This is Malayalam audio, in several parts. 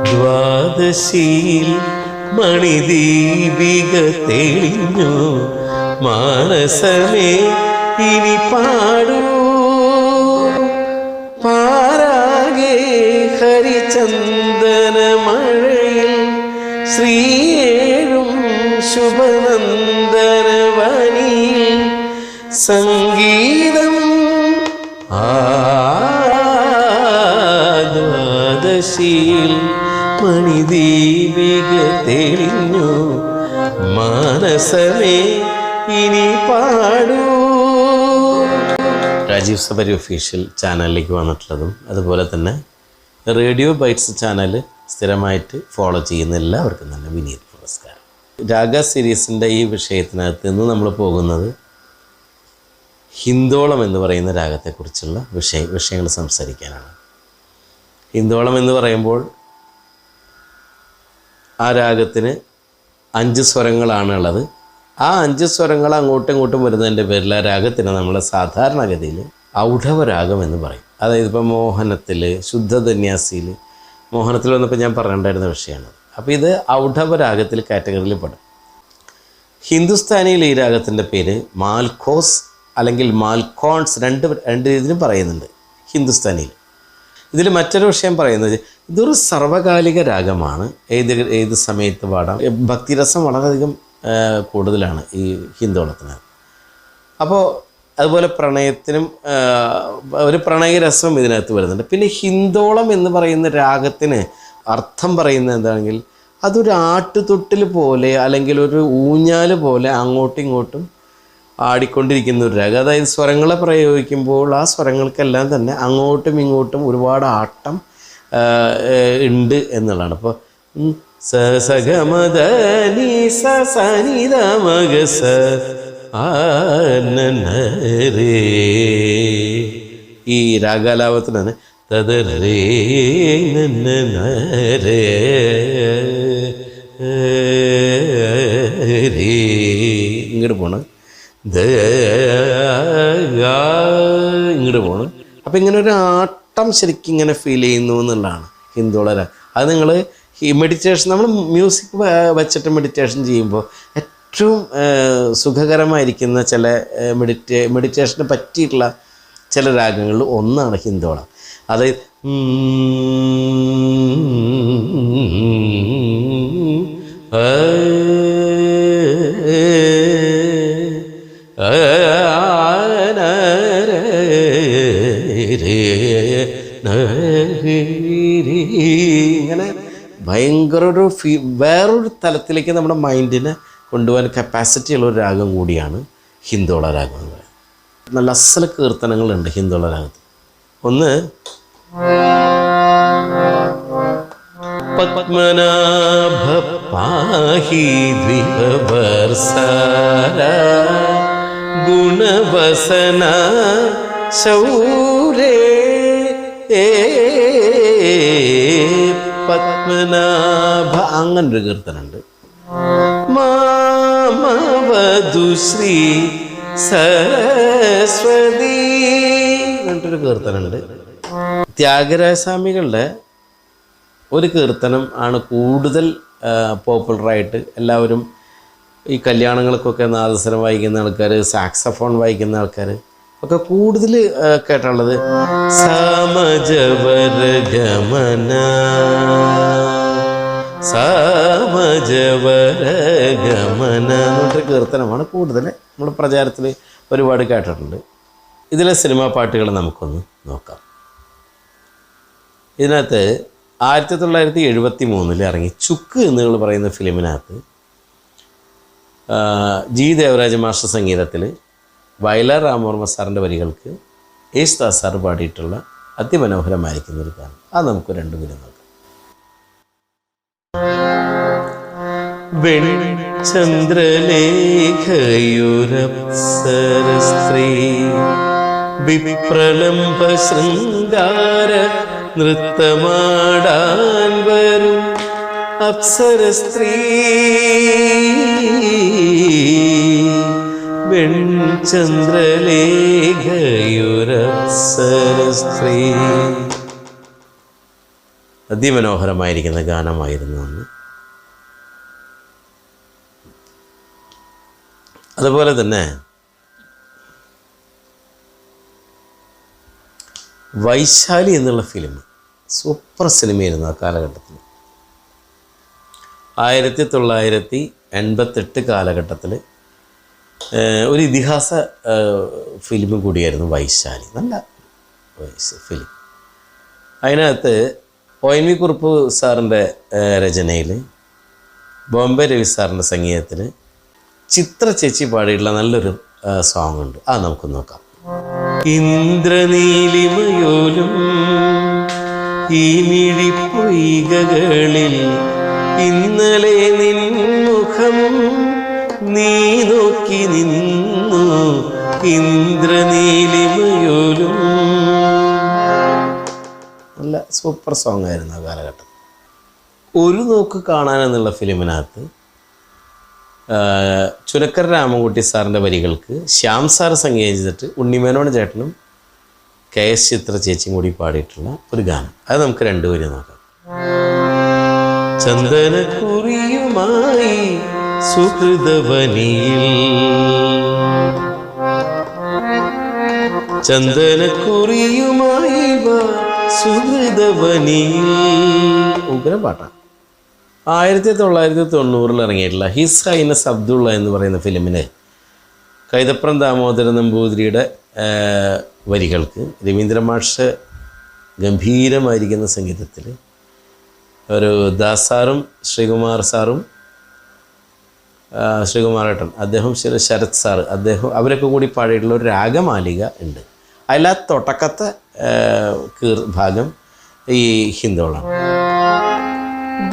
ദ്വാദശിയിൽ മണിദീപിക തെളിഞ്ഞു മാനസമേ ഇനി പാടൂ പാരാകെ ഹരിചന്ദന മഴയിൽ ശ്രീയേഴും ശുഭനന്ദന വനിയിൽ സംഗീതം ദ്വാദശിയിൽ മണിദീപിക തെളിഞ്ഞു മാനസമേ ഇനി പാടൂ. രാജീവ് സബരി ഒഫീഷ്യൽ ചാനലിലേക്ക് വന്നിട്ടുള്ളതും അതുപോലെ തന്നെ റേഡിയോ ബൈറ്റ്സ് ചാനൽ സ്ഥിരമായിട്ട് ഫോളോ ചെയ്യുന്ന എല്ലാവർക്കും തന്നെ വിനീത നമസ്കാരം. രാഗ സീരീസിൻ്റെ ഈ വിഷയത്തിനകത്ത് നിന്ന് നമ്മൾ പോകുന്നത് ഹിന്ദോളം എന്ന് പറയുന്ന രാഗത്തെക്കുറിച്ചുള്ള വിഷയങ്ങൾ സംസാരിക്കാനാണ്. ഹിന്ദോളം എന്ന് പറയുമ്പോൾ ആ രാഗത്തിന് 5 സ്വരങ്ങളാണുള്ളത്. ആ 5 സ്വരങ്ങൾ അങ്ങോട്ടും ഇങ്ങോട്ടും വരുന്നതിൻ്റെ പേരിൽ ആ രാഗത്തിന് നമ്മൾ സാധാരണഗതിയിൽ ഔഢവരാഗം എന്ന് പറയും. അതായത് ഇപ്പോൾ മോഹനത്തിൽ, ശുദ്ധധന്യാസിയിൽ, മോഹനത്തിൽ വന്നപ്പോൾ ഞാൻ പറഞ്ഞിട്ടുണ്ടായിരുന്ന വിഷയമാണ്. അപ്പോൾ ഇത് ഔഢവരാഗത്തിൽ കാറ്റഗറിയിൽ പെടും. ഹിന്ദുസ്ഥാനിയിൽ ഈ രാഗത്തിൻ്റെ പേര് മാൽഖോസ് അല്ലെങ്കിൽ മാൽക്കോൺസ് രണ്ട് രീതിയിലും പറയുന്നുണ്ട് ഹിന്ദുസ്ഥാനിയിൽ. ഇതിൽ മറ്റൊരു വിഷയം പറയുന്നത് ഇതൊരു സർവകാലിക രാഗമാണ്. ഏത് സമയത്ത് പാടാം. ഭക്തിരസം വളരെയധികം കൂടുതലാണ് ഈ ഹിന്ദോളത്തിന്. അപ്പോൾ അതുപോലെ പ്രണയത്തിനും ഒരു പ്രണയരസം ഇതിനകത്ത് വരുന്നുണ്ട്. പിന്നെ ഹിന്ദോളം എന്ന് പറയുന്ന രാഗത്തിന് അർത്ഥം പറയുന്നത് എന്താണെങ്കിൽ അതൊരു ആട്ടുതൊട്ടിൽ പോലെ അല്ലെങ്കിൽ ഒരു ഊഞ്ഞാൽ പോലെ അങ്ങോട്ടും ഇങ്ങോട്ടും ആടിക്കൊണ്ടിരിക്കുന്ന ഒരു രാഗം. അതായത് സ്വരങ്ങളെ പ്രയോഗിക്കുമ്പോൾ ആ സ്വരങ്ങൾക്കെല്ലാം തന്നെ അങ്ങോട്ടും ഇങ്ങോട്ടും ഒരുപാട് ആട്ടം ഉണ്ട് എന്നുള്ളതാണ്. അപ്പോൾ സഗമദനി സനിതമഗസ ആനനരേ ഈ രാഗാലാപത്തിനാണ് തദരേ നനരേ ഇങ്ങോട്ട് പോണം, ഇങ്ങോട്ട് പോണം. അപ്പം ഇങ്ങനെ ഒരു ആട്ടം ശരിക്കും ഇങ്ങനെ ഫീൽ ചെയ്യുന്നു എന്നുള്ളതാണ് ഹിന്ദോള രാഗം. അത് നിങ്ങൾ ഈ മെഡിറ്റേഷൻ, നമ്മൾ മ്യൂസിക് വെച്ചിട്ട് മെഡിറ്റേഷൻ ചെയ്യുമ്പോൾ ഏറ്റവും സുഖകരമായിരിക്കുന്ന ചില മെഡിറ്റേഷന് പറ്റിയിട്ടുള്ള ചില രാഗങ്ങളിൽ ഒന്നാണ് ഹിന്ദോളം. അതായത് ഇങ്ങനെ ഭയങ്കര ഒരു വേറൊരു തലത്തിലേക്ക് നമ്മുടെ മൈൻഡിനെ കൊണ്ടുപോകാൻ കപ്പാസിറ്റി ഉള്ളൊരു രാഗം കൂടിയാണ് ഹിന്ദോള രാഗം എന്ന് പറയുന്നത്. നല്ല അസല കീർത്തനങ്ങളുണ്ട് ഹിന്ദോള രാഗത്തിൽ. ഒന്ന് പത്മനാഭ പാഹി ദ്വിപവർസാര ഗുണവസന ശൗരേ പത്മനാഭ അങ്ങനൊരു കീർത്തനുണ്ട്. മാമവധുശ്രീ സരസ്വതി എന്നിട്ടൊരു കീർത്തനുണ്ട്. ത്യാഗരാജസ്വാമികളുടെ ഒരു കീർത്തനം ആണ് കൂടുതൽ പോപ്പുലറായിട്ട് എല്ലാവരും ഈ കല്യാണങ്ങൾക്കൊക്കെ നാദസ്വരം വായിക്കുന്ന ആൾക്കാർ, സാക്സഫോൺ വായിക്കുന്ന ആൾക്കാർ ഒക്കെ കൂടുതൽ കേട്ടുള്ളത് സമജവരഗമന സമജവരഗമന എന്നൊരു കീർത്തനമാണ് കൂടുതൽ നമ്മൾ പ്രചാരത്തിൽ ഒരുപാട് കേട്ടിട്ടുണ്ട്. ഇതിലെ സിനിമാ പാട്ടുകൾ നമുക്കൊന്ന് നോക്കാം. ഇതിനകത്ത് 1973 ഇറങ്ങി ചുക്ക് എന്ന് പറയുന്ന ഫിലിമിനകത്ത് ജി ദേവരാജ മാസ്റ്റർ സംഗീതത്തിൽ വയലാർ രാമവർമ്മ സാറിൻ്റെ വരികൾക്ക് യേശുദാസ് സാർ പാടിയിട്ടുള്ള അതിമനോഹരമായിരിക്കുന്ന ഒരു ഗാനം. അത് നമുക്ക് രണ്ടുപേരും നോക്കാം. വെൺചന്ദ്രലേഖയുരപ്സരസ്ത്രീ വിപ്രലംബ ശൃംഗാര നൃത്തമാടാൻ വരും അപ്സരസ്ത്രീ വെൺചന്ദ്രലേഖയുരപ്സരസ്ത്രീ. അതിമനോഹരമായിരിക്കുന്ന ഗാനമായിരുന്നു എന്ന്. അതുപോലെ തന്നെ വൈശാലി എന്നുള്ള ഫിലിം സൂപ്പർ സിനിമയായിരുന്നു ആ കാലഘട്ടത്തിൽ. 1988 കാലഘട്ടത്തിൽ ഒരു ഇതിഹാസ ഫിലിം കൂടിയായിരുന്നു വൈശാലി. നല്ല ഫിലിം. അതിനകത്ത് ONV കുറുപ്പ് സാറിൻ്റെ രചനയിൽ, ബോംബെ രവി സാറിൻ്റെ സംഗീതത്തിൽ ചിത്ര ചേച്ചി പാടിയിട്ടുള്ള നല്ലൊരു സോങ് ഉണ്ട്. അത് നമുക്ക് നോക്കാം. ഇന്ദ്രനീലിമയോലും ഈ മിഴിപ്പൊയ്കകളിൽ ഇന്നലെ നിൻമുഖം നീ നോക്കി നിന്നു, ഇന്ദ്രനീലിമയോലും. നല്ല സൂപ്പർ സോങ് ആയിരുന്നു ആ കാലഘട്ടം. ഒരു നോക്ക് കാണാൻ എന്നുള്ള ഫിലിമിനകത്ത് ചുനക്കര രാമൻകുട്ടി സാറിൻ്റെ വരികൾക്ക് ശ്യാം സാർ സംഗീതം ചെയ്തിട്ട് ഉണ്ണിമേനോൻ ചേട്ടനും KS ചിത്ര ചേച്ചിയും കൂടി പാടിയിട്ടുള്ള ഒരു ഗാനം. അത് നമുക്ക് രണ്ടുപേരും നോക്കാം. ചന്ദനക്കുറിയുമായി സുഹൃതവനിയിൽ, ചന്ദനക്കുറിയുമായി സുഹൃതവനിയിൽ. ഉഗ്രം പാട്ടാണ്. 1990 ഇറങ്ങിയിട്ടുള്ള ഹിസ് ഹൈനസ് അബ്ദുള്ള എന്ന് പറയുന്ന ഫിലിമിന് കൈതപ്രം ദാമോദരൻ നമ്പൂതിരിയുടെ വരികൾക്ക് രവീന്ദ്ര മാഷ് ഗംഭീരമായിരിക്കുന്ന സംഗീതത്തിൽ ഒരു ദാസാറും ശ്രീകുമാർ സാറും ശ്രീകുമാരേട്ടൻ, അദ്ദേഹം ശരത് സാറ്, അവരൊക്കെ കൂടി പാടിയിട്ടുള്ള ഒരു രാഗമാലിക ഉണ്ട്. അതിൽ ആ തുടക്കത്തെ ഭാഗം ഈ ഹിന്ദോളാണ്.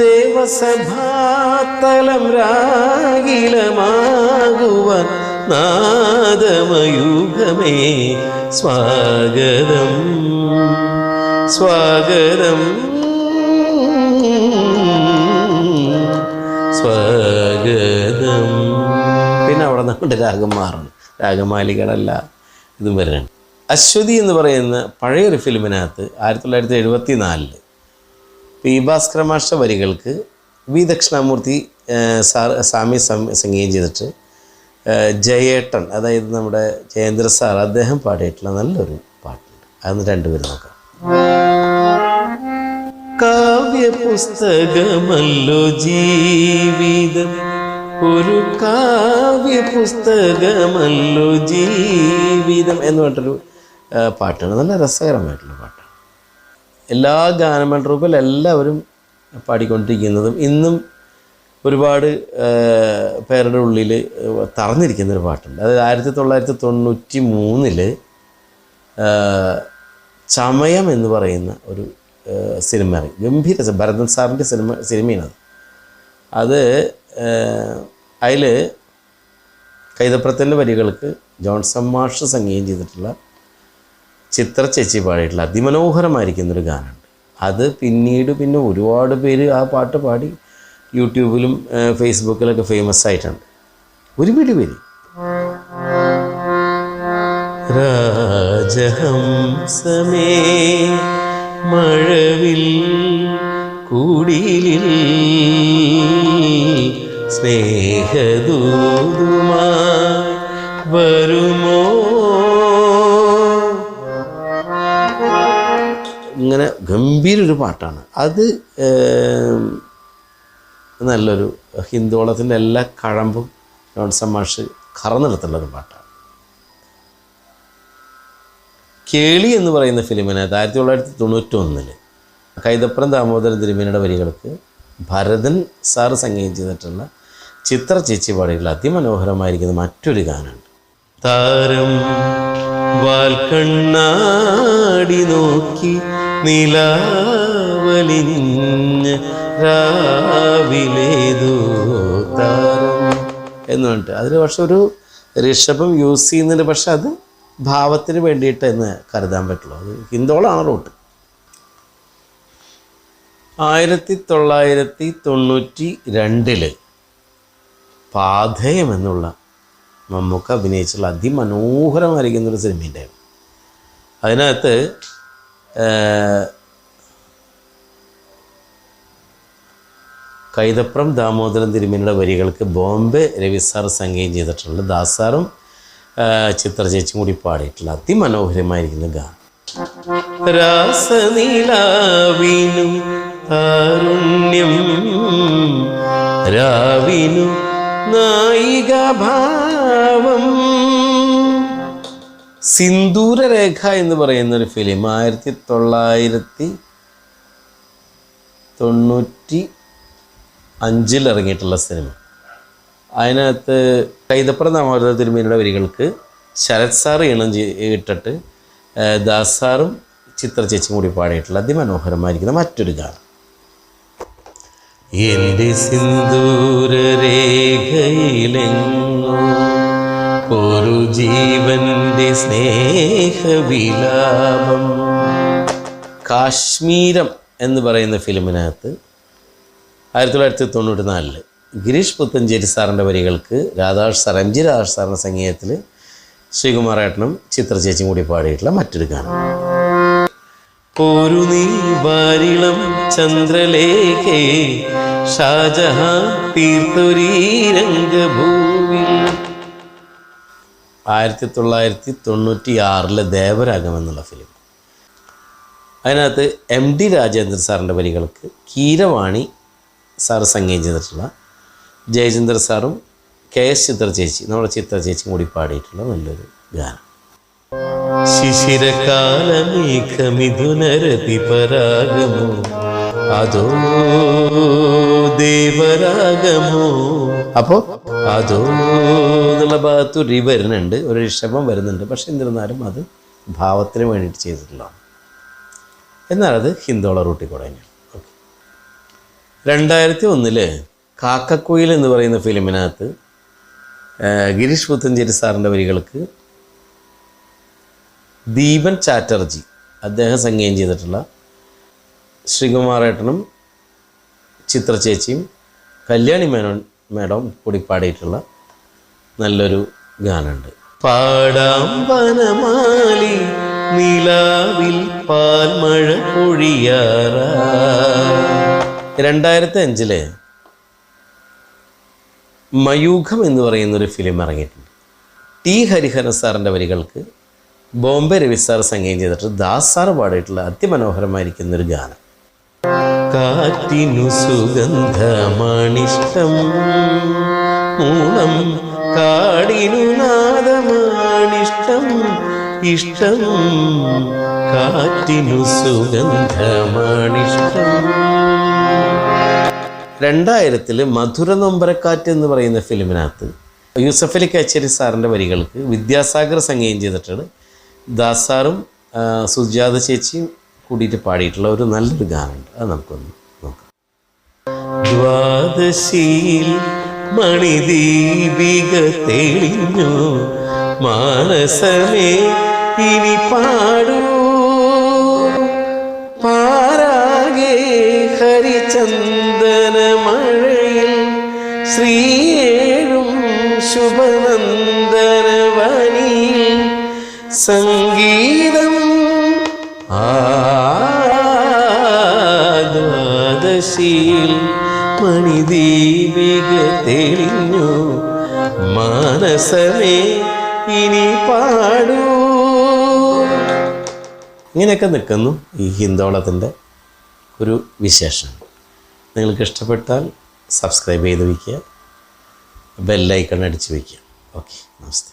ദേവസഭാതലം രാഗിലമാകുവാൻ നാദമയൂഖമേ സ്വാഗതം സ്വാഗതം സ്വാഗതം. പിന്നെ അവിടെ നമ്മുടെ രാഗം മാറണം. രാഗമാലികളല്ല ഇതും വരണം. അശ്വതി എന്ന് പറയുന്ന പഴയൊരു ഫിലിമിനകത്ത് 1974 പി ഭാസ്കര മാസ്റ്റർ വരികൾക്ക് വി ദക്ഷിണാമൂർത്തി സ്വാമി സംഗീതം ചെയ്തിട്ട് ജയേട്ടൻ, അതായത് നമ്മുടെ ജയേന്ദ്ര സാർ, അദ്ദേഹം പാടിയിട്ടുള്ള നല്ലൊരു പാട്ടുണ്ട്. അതൊന്ന് രണ്ടുപേരും നോക്കാം. കാവ്യപുസ്തകമല്ലോ ജീവിതം, ഒരു കാവ്യപുസ്തകമല്ലോ ജീവിതം എന്ന് പറഞ്ഞിട്ടൊരു പാട്ടാണ്. നല്ല രസകരമായിട്ടുള്ള പാട്ടാണ്. എല്ലാ ഗാനമേള ട്രൂപ്പിൽ എല്ലാവരും പാടിക്കൊണ്ടിരിക്കുന്നതും ഇന്നും ഒരുപാട് പേരുടെ ഉള്ളിൽ തറഞ്ഞിരിക്കുന്നൊരു പാട്ടുണ്ട്. അത് 1993 ചമയം എന്ന് പറയുന്ന ഒരു സിനിമ ഇറങ്ങി. ഗംഭീര ഭരതൻ സാറിൻ്റെ സിനിമയാണത്. അത് അതിൽ കൈതപ്രത്തിൻ്റെ വരികൾക്ക് ജോൺസൺ മാഷ് സംഗീതം ചെയ്തിട്ടുള്ള ചിത്ര ചേച്ചി പാടിയിട്ടുള്ള അതിമനോഹരമായിരിക്കുന്നൊരു ഗാനമുണ്ട്. അത് പിന്നെ ഒരുപാട് പേര് ആ പാട്ട് പാടി യൂട്യൂബിലും ഫേസ്ബുക്കിലൊക്കെ ഫേമസ് ആയിട്ടുണ്ട്. ഒരുപാട് പേര്. രാജഹംസമേ മഴവിൽ കുടിലിൽ സ്നേഹദൂതുമായി വരുമോ. ഇങ്ങനെ ഗംഭീരൊരു പാട്ടാണ് അത്. നല്ലൊരു ഹിന്ദോളത്തിൻ്റെ എല്ലാ കഴമ്പും ജോൺസൺ മാഷ് കറന്നെടുത്തുള്ളൊരു പാട്ടാണ്. കേളി എന്ന് പറയുന്ന ഫിലിമിനകത്ത് 1991 കൈതപ്രം ദാമോദരൻ തിരുമേനിയുടെ വരികൾക്ക് ഭരതൻ സാറ് സംഗീതം ചെയ്തിട്ടുള്ള ചിത്ര ചേച്ചി പാടിയുള്ള അതിമനോഹരമായിരിക്കുന്ന മറ്റൊരു ഗാനമുണ്ട്. താരം വാൽക്കണ്ണാടി നോക്കി നിലാവലിഞ്ഞ രാവിലേതോ താരം എന്ന് പറഞ്ഞിട്ട് അതിൽ പക്ഷെ ഒരു ഋഷഭം യൂസ് ചെയ്യുന്നുണ്ട്. പക്ഷെ അത് ഭാവത്തിന് വേണ്ടിയിട്ട് എന്ന് കരുതാൻ പറ്റുള്ളൂ. അത് ഹിന്ദോളാണ് റൂട്ട്. 1992 പാഥേയം എന്നുള്ള മമ്മൂക്ക അഭിനയിച്ചുള്ള അതിമനോഹരമായിരിക്കുന്നൊരു സിനിമയുണ്ട്. അതിനകത്ത് കൈതപ്രം ദാമോദരൻ തിരുമേനിയുടെ വരികൾക്ക് ബോംബെ രവി സാർ സംഗീതം ചെയ്തിട്ടുള്ള ദാസാറും ചിത്ര ചേച്ചിയും കൂടി പാടിയിട്ടുള്ള അതിമനോഹരമായിരിക്കുന്ന ഗാനം. രാസനീലാവിനു താരുണ്യം രാവിനു നായികാഭാവം. സിന്ദൂരരേഖ എന്ന് പറയുന്നൊരു ഫിലിം 1995 ഇറങ്ങിയിട്ടുള്ള സിനിമ. അതിനകത്ത് കൈതപ്രം ദാമോദരൻ തിരുമേനിയുടെ വരികൾക്ക് ശരത് സാർ ഇട്ടിട്ട് ദാസാറും ചിത്ര ചേച്ചിയും കൂടി പാടിയിട്ടുള്ള അതിമനോഹരമായിരിക്കുന്ന മറ്റൊരു ഗാനം. എൻ്റെ സിന്ദൂരരേഖയിലെങ്ങോ ഒരു ജീവന്റെ സ്നേഹവിലാപം. കാശ്മീരം എന്ന് പറയുന്ന ഫിലിമിനകത്ത് 1994 ഗിരീഷ് പുത്തഞ്ചേരി സാറിൻ്റെ വരികൾക്ക് Radhakrishna sir M G Radhakrishna സാറിൻ്റെ സംഗീതത്തിൽ ശ്രീകുമാരേട്ടനും ചിത്ര ചേച്ചിയും കൂടി പാടിയിട്ടുള്ള മറ്റൊരു ഗാനം. ഒരു നീവാരിളം ചന്ദ്രലേഖേ ഷാജഹാൻ തീർത്തൊരീ രംഗഭൂവിൽ. 1996 ദേവരാഗം എന്നുള്ള ഫിലിം. അതിനകത്ത് എം ഡി രാജേന്ദ്രൻ സാറിൻ്റെ വരികൾക്ക് കീരവാണി സാറ് സംഗീതം ചെയ്തിട്ടുള്ള ജയചന്ദ്ര സാറും കെ എസ് ചിത്ര ചേച്ചി നമ്മുടെ ചിത്ര ചേച്ചിയും കൂടി പാടിയിട്ടുള്ള നല്ലൊരു ഗാനം. ശിശിരകാലമേഘമിഥുനരതിപരാഗമോ അതോ ദേവരാഗമോ. അപ്പോൾ അതോ എന്നുള്ള ഭാഗത്ത് ഒരു വരുന്നുണ്ട്, ഒരു ഋഷഭം വരുന്നുണ്ട്. പക്ഷെ എന്നിരുന്നാലും അത് ഭാവത്തിന് വേണ്ടിയിട്ട് ചെയ്തിട്ടുള്ളതാണ്. എന്നാൽ അത് ഹിന്ദോള റൂട്ടിൽ കൂടെ തന്നെയാണ്. ഓക്കെ. 2001 കാക്കക്കുയിൽ എന്ന് പറയുന്ന ഫിലിമിനകത്ത് ഗിരീഷ് പുത്തഞ്ചേരി സാറിൻ്റെ വരികൾക്ക് ദീപൻ ചാറ്റർജി അദ്ദേഹം സംഗീതം ചെയ്തിട്ടുള്ള ശ്രീകുമാരേട്ടനും ചിത്ര ചേച്ചിയും കല്യാണി മേഡം കൂടി പാടിയിട്ടുള്ള നല്ലൊരു ഗാനമുണ്ട്. പാടാം വനമാലി നിലാവിൽ പാൽമഴ പൊഴിയാറാ. 2005 മയൂഖം എന്ന് പറയുന്നൊരു ഫിലിം ഇറങ്ങിയിട്ടുണ്ട്. ടി ഹരിഹരൻ സാറിൻ്റെ വരികൾക്ക് ബോംബെ രവി സാർ സംഗീതം ചെയ്തിട്ട് ദാസ് സാർ പാടിയിട്ടുള്ള അതിമനോഹരമായിരിക്കുന്നൊരു ഗാനം. കാറ്റിനു സുഗന്ധമാണിഷ്ടം മൂണം കാടിനു നാദമാണിഷ്ടം ഇഷ്ടം കാറ്റിനു സുഗന്ധമാണിഷ്ടം. 2000 മധുര നൊമ്പരക്കാറ്റ് എന്ന് പറയുന്ന ഫിലിമിനകത്ത് യൂസഫ് അലി കച്ചേരി സാറിൻ്റെ വരികൾക്ക് വിദ്യാസാഗർ സംഗീതം ചെയ്തിട്ടാണ് ദാസാറും സുജാത ചേച്ചിയും കൂടിയിട്ട് പാടിയിട്ടുള്ള ഒരു നല്ലൊരു ഗാനമുണ്ട്. അത് നമുക്കൊന്ന് നോക്കാം. ദ്വാദശിയിൽ മണിദീപിക തെളിഞ്ഞു മാനസമേ ഇനി പാടൂ പാരാകെ ഹരിചന്ദന മഴയിൽ ശ്രീയേഴും ശുഭനന്ദന വനിയിൽ സംഗീതം ദ്വാദശിയിൽ മണിദീപിക തെളിഞ്ഞു മാനസമേ ഇനി പാടൂ. ഇങ്ങനെയൊക്കെ നിൽക്കുന്നു ഈ ഹിന്ദോളത്തിൻ്റെ ഒരു വിശേഷം. നിങ്ങൾക്ക് ഇഷ്ടപ്പെട്ടാൽ സബ്സ്ക്രൈബ് ചെയ്ത് വയ്ക്കുക, ബെല്ലൈക്കൺ അടിച്ച് വയ്ക്കുക. ഓക്കെ, നമസ്തേ.